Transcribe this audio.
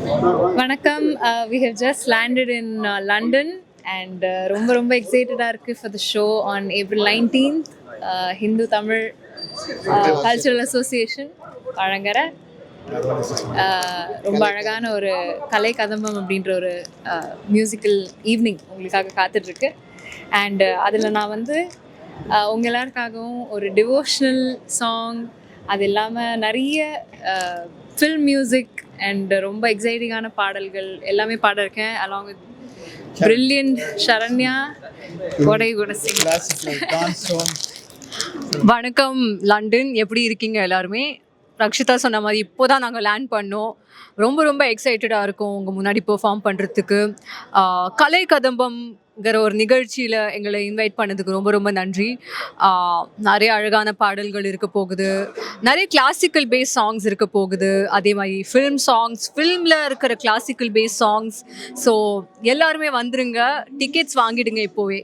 வணக்கம். We have just landed in London and ரொம்ப ரொம்ப எக்ஸைட்டடாக இருக்குது for the show on April 19th. Hindu Tamil cultural association வழங்குற ரொம்ப அழகான ஒரு கலை கதம்பம் அப்படின்ற ஒரு மியூசிக்கல் ஈவினிங் உங்களுக்காக காத்துட்ருக்கு. அண்ட் அதில் நான் வந்து உங்கள் எல்லாருக்காகவும் ஒரு டிவோஷ்னல் சாங், அது இல்லாமல் நிறைய ஃபில்ம் மியூசிக் அண்ட் ரொம்ப எக்ஸைட்டிங்கான பாடல்கள் எல்லாமே பாடிருக்கேன். அலாங் வித் பிரில்லியன்ட் ஷரண்யா கொடை கூட வணக்கம் லண்டன், எப்படி இருக்கீங்க எல்லாருமே? ரக்ஷிதா சொன்ன மாதிரி இப்போ தான் நாங்கள் லேண்ட் பண்ணோம். ரொம்ப ரொம்ப எக்ஸைட்டடாக இருக்கும் உங்கள் முன்னாடி பெர்ஃபார்ம் பண்ணுறதுக்கு. கலை கதம்பம்ங்கிற ஒரு நிகழ்ச்சியில் எங்களை இன்வைட் பண்ணதுக்கு ரொம்ப ரொம்ப நன்றி. நிறைய அழகான பாடல்கள் இருக்க போகுது, நிறைய கிளாசிக்கல் பேஸ் சாங்ஸ் இருக்க போகுது, அதே மாதிரி ஃபில்ம் சாங்ஸ், ஃபில்மில் இருக்கிற கிளாசிக்கல் பேஸ் சாங்ஸ். ஸோ எல்லாருமே வந்துருங்க, டிக்கெட்ஸ் வாங்கிடுங்க இப்போவே.